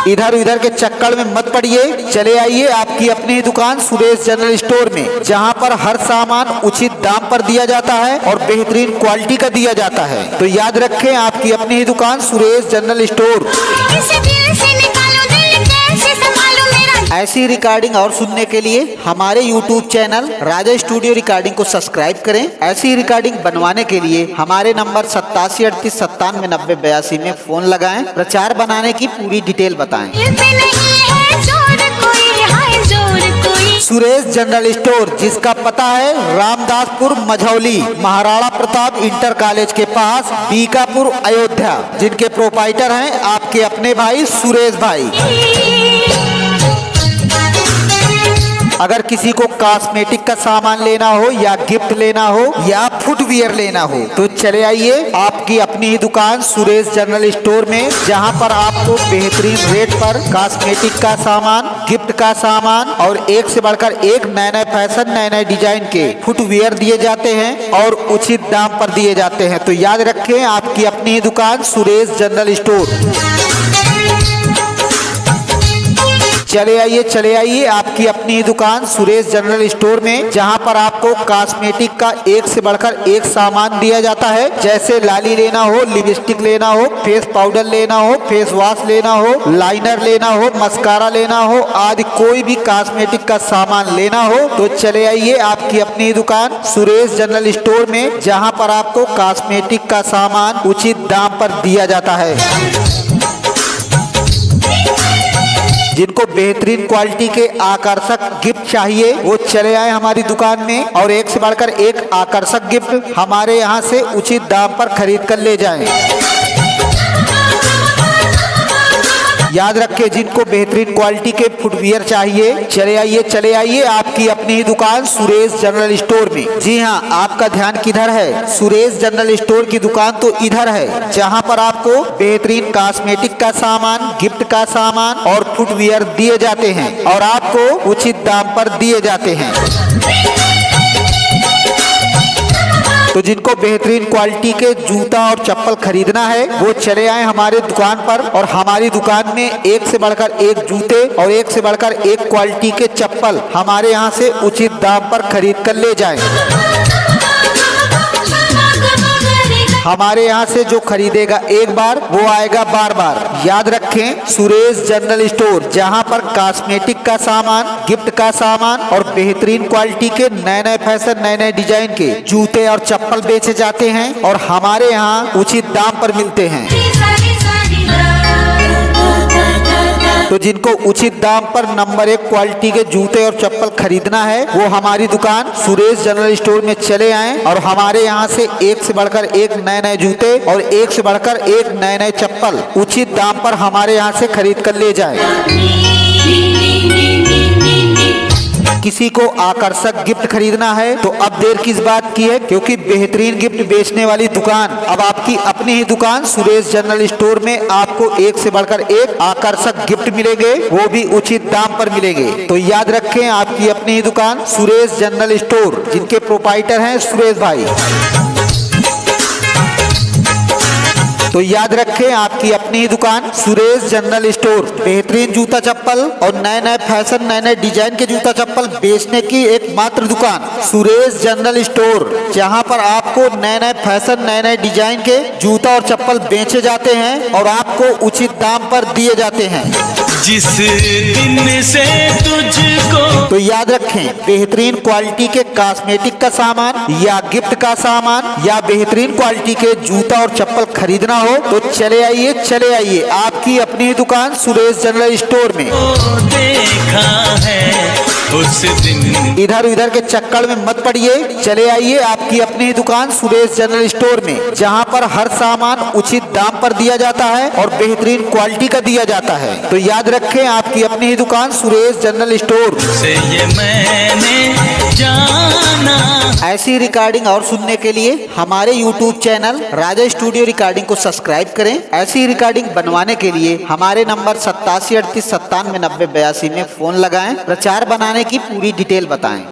इधर उधर के चक्कर में मत पड़िए, चले आइए आपकी अपनी दुकान सुरेश जनरल स्टोर में, जहां पर हर सामान उचित दाम पर दिया जाता है और बेहतरीन क्वालिटी का दिया जाता है। तो याद रखें आपकी अपनी ही दुकान सुरेश जनरल स्टोर।
इसे दिल से निकालो, दिल कैसे संभालूं मेरा।
ऐसी रिकॉर्डिंग और सुनने के लिए हमारे YouTube चैनल राजा स्टूडियो रिकॉर्डिंग को सब्सक्राइब करें। ऐसी रिकॉर्डिंग बनवाने के लिए हमारे नंबर 8738979082 में फोन लगाएं। प्रचार बनाने की पूरी डिटेल बताएं।
दिल पे नहीं है जोर कोई, हाय जोर कोई।
सुरेश जनरल स्टोर, जिसका पता है रामदासपुर मझौली, महाराणा प्रताप इंटर कॉलेज के पास, बीकापुर, अयोध्या, जिनके प्रोपाइटर हैं आपके अपने भाई सुरेश भाई। अगर किसी को कॉस्मेटिक का सामान लेना हो या गिफ्ट लेना हो या फुटवियर लेना हो तो चले आइए आपकी अपनी ही दुकान सुरेश जनरल स्टोर में, जहां पर आपको बेहतरीन रेट पर कॉस्मेटिक का सामान, गिफ्ट का सामान और एक से बढ़कर एक नए नए फैशन, नए नए डिजाइन के फुटवियर दिए जाते हैं और उचित दाम पर दिए जाते हैं। तो याद रखें आपकी अपनी ही दुकान सुरेश जनरल स्टोर। चले आइए आपकी अपनी ही दुकान सुरेश जनरल स्टोर में, जहां पर आपको कॉस्मेटिक का एक से बढ़कर एक सामान दिया जाता है। जैसे लाली लेना हो, लिपस्टिक लेना हो, फेस पाउडर लेना हो, फेस वॉश लेना हो, लाइनर लेना हो, मस्कारा लेना हो, आदि कोई भी कॉस्मेटिक का सामान लेना हो तो चले आइए आपकी अपनी ही दुकान सुरेश जनरल स्टोर में, जहां पर आपको कॉस्मेटिक का सामान उचित दाम पर दिया जाता है। जिनको बेहतरीन क्वालिटी के आकर्षक गिफ्ट चाहिए वो चले आए हमारी दुकान में और एक से बढ़कर एक आकर्षक गिफ्ट हमारे यहाँ से उचित दाम पर खरीद कर ले जाएं। याद रखिए, जिनको बेहतरीन क्वालिटी के फुटवियर चाहिए चले आइए आपकी अपनी ही दुकान सुरेश जनरल स्टोर में। जी हाँ, आपका ध्यान किधर है? सुरेश जनरल स्टोर की दुकान तो इधर है, जहाँ पर आपको बेहतरीन कॉस्मेटिक का सामान, गिफ्ट का सामान और फुटवियर दिए जाते हैं और आपको उचित दाम पर दिए जाते हैं। तो जिनको बेहतरीन क्वालिटी के जूता और चप्पल खरीदना है वो चले आए हमारे दुकान पर और हमारी दुकान में एक से बढ़कर एक जूते और एक से बढ़कर एक क्वालिटी के चप्पल हमारे यहाँ से उचित दाम पर खरीद कर ले जाएं। हमारे यहाँ से जो खरीदेगा एक बार वो आएगा बार बार। याद रखें, सुरेश जनरल स्टोर, जहाँ पर कॉस्मेटिक का सामान, गिफ्ट का सामान और बेहतरीन क्वालिटी के नए नए फैशन, नए नए डिजाइन के जूते और चप्पल बेचे जाते हैं और हमारे यहाँ उचित दाम पर मिलते हैं। तो जिनको उचित दाम पर नंबर 1 क्वालिटी के जूते और चप्पल खरीदना है वो हमारी दुकान सुरेश जनरल स्टोर में चले आएं और हमारे यहाँ से एक से बढ़कर एक नए नए जूते और एक से बढ़कर एक नए नए चप्पल उचित दाम पर हमारे यहाँ से खरीद कर ले जाएं। किसी को आकर्षक गिफ्ट खरीदना है तो अब देर किस बात की है, क्योंकि बेहतरीन गिफ्ट बेचने वाली दुकान अब आपकी अपनी ही दुकान सुरेश जनरल स्टोर में आपको एक से बढ़कर एक आकर्षक गिफ्ट मिलेंगे, वो भी उचित दाम पर मिलेंगे। तो याद रखें, आपकी अपनी ही दुकान सुरेश जनरल स्टोर, जिनके प्रोपाइटर हैं सुरेश भाई। तो याद रखें, आपकी अपनी ही दुकान सुरेश जनरल स्टोर बेहतरीन जूता चप्पल और नए नए फैशन, नए नए डिजाइन के जूता चप्पल बेचने की एकमात्र दुकान सुरेश जनरल स्टोर, जहां पर आपको नए नए फैशन, नए नए डिजाइन के जूता और चप्पल बेचे जाते हैं और आपको उचित दाम पर दिए जाते हैं।
जिस दिन से तुझको।
तो याद रखें, बेहतरीन क्वालिटी के कॉस्मेटिक का सामान या गिफ्ट का सामान या बेहतरीन क्वालिटी के जूता और चप्पल खरीदना हो तो चले आइए आपकी अपनी ही दुकान सुरेश जनरल स्टोर में।
देखा है उस दिन।
इधर उधर के चक्कर में मत पड़िए, चले आइए आपकी अपनी ही दुकान सुरेश जनरल स्टोर में, जहां पर हर सामान उचित दाम पर दिया जाता है और बेहतरीन क्वालिटी का दिया जाता है। तो याद रखें, आपकी अपनी ही दुकान सुरेश जनरल स्टोर
से ये मैंने जाना।
ऐसी रिकॉर्डिंग और सुनने के लिए हमारे YouTube चैनल राजा स्टूडियो रिकॉर्डिंग को सब्सक्राइब करें। ऐसी रिकॉर्डिंग बनवाने के लिए हमारे नंबर 8738 97 90 82 में फोन लगाएं। प्रचार बनाने की पूरी डिटेल बताएं।